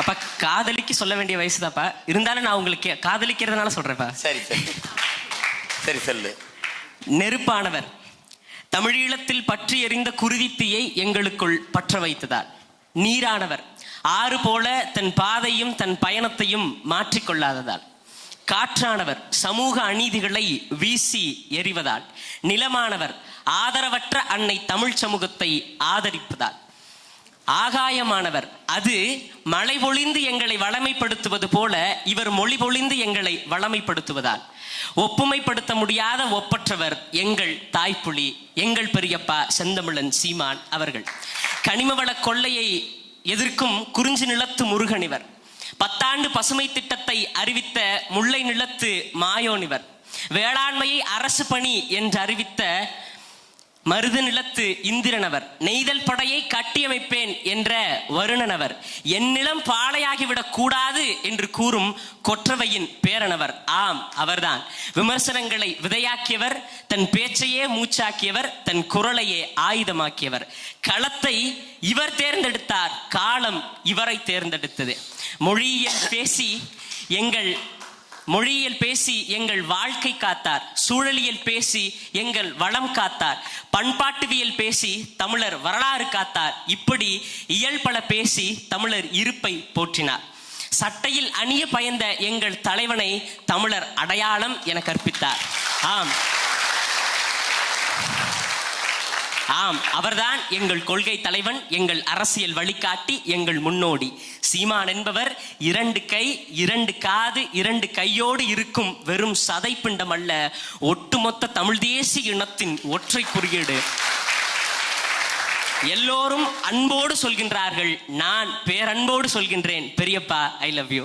அப்பா காதலிக்கு சொல்ல வேண்டிய வயசுதாப்பா, இருந்தாலும் நான் உங்களுக்கு காதலிக்கிறதுனால சொல்றேன்ப்பா. சரி சரி சரி சொல்லு. நெருப்பானவர் தமிழீழத்தில் பற்றி எறிந்த குருதித்தீயை எங்களுக்குள் பற்ற வைத்ததால். நீரானவர் ஆறு போல தன் பாதையும் தன் பயணத்தையும் மாற்றிக்கொள்ளாததால். காற்றானவர் சமூக அநீதிகளை வீசி எறிவதால். நிலமானவர் ஆதரவற்ற அன்னை தமிழ் சமூகத்தை ஆதரிப்பதால். ஆகாயமானவர் அது மழை பொழிந்து எங்களை வளமைப்படுத்துவது போல இவர் மொழி பொழிந்து எங்களை வளமைப்படுத்துவதால். ஒப்புமைப்படுத்த முடியாத ஒப்பற்றவர் எங்கள் தாய்ப்புலி, எங்கள் பெரியப்பா செந்தமிழன் சீமான் அவர்கள். கனிமவள கொள்ளையை எதிர்க்கும் குறிஞ்சி நிலத்து முருகனிவர். 10 ஆண்டு பசுமை திட்டத்தை அறிவித்த முல்லை நிலத்து மாயோனிவர். வேளாண்மையை அரசு பணி என்று அறிவித்த மருது நிலத்து இந்திரனவர். நெய்தல் படையை கட்டியமைப்பேன் என்ற வருணனவர். என் நிலம் பாளையாகிவிடக் கூடாது என்று கூறும் கொற்றவையின் பேரனவர். ஆம், அவர்தான். விமர்சனங்களை விதையாக்கியவர், தன் பேச்சையே மூச்சாக்கியவர், தன் குரலையே ஆயுதமாக்கியவர். களத்தை இவர் தேர்ந்தெடுத்தார், காலம் இவரை தேர்ந்தெடுத்தது. மொழியியல் பேசி எங்கள் வாழ்க்கை காத்தார். சூழலியல் பேசி எங்கள் வளம் காத்தார். பண்பாட்டுவியல் பேசி தமிழர் வரலாறு காத்தார். இப்படி இயல்பல பேசி தமிழர் இருப்பை போற்றினார். சட்டையில் அணிய பயந்த எங்கள் தலைவனை தமிழர் அடையாளம் என கற்பித்தார். ஆம், அவர்தான் எங்கள் கொள்கை தலைவன், எங்கள் அரசியல் வழிகாட்டி, எங்கள் முன்னோடி. சீமான் என்பவர் 2 கை 2 காது 2 கையோடு இருக்கும் வெறும் சதைப்பிண்டம் அல்ல, ஒட்டுமொத்த தமிழ் தேசிய இனத்தின் ஒற்றை குறியீடு. எல்லோரும் அன்போடு சொல்கின்றார்கள், நான் பேரன்போடு சொல்கின்றேன், பெரியப்பா ஐ லவ் யூ.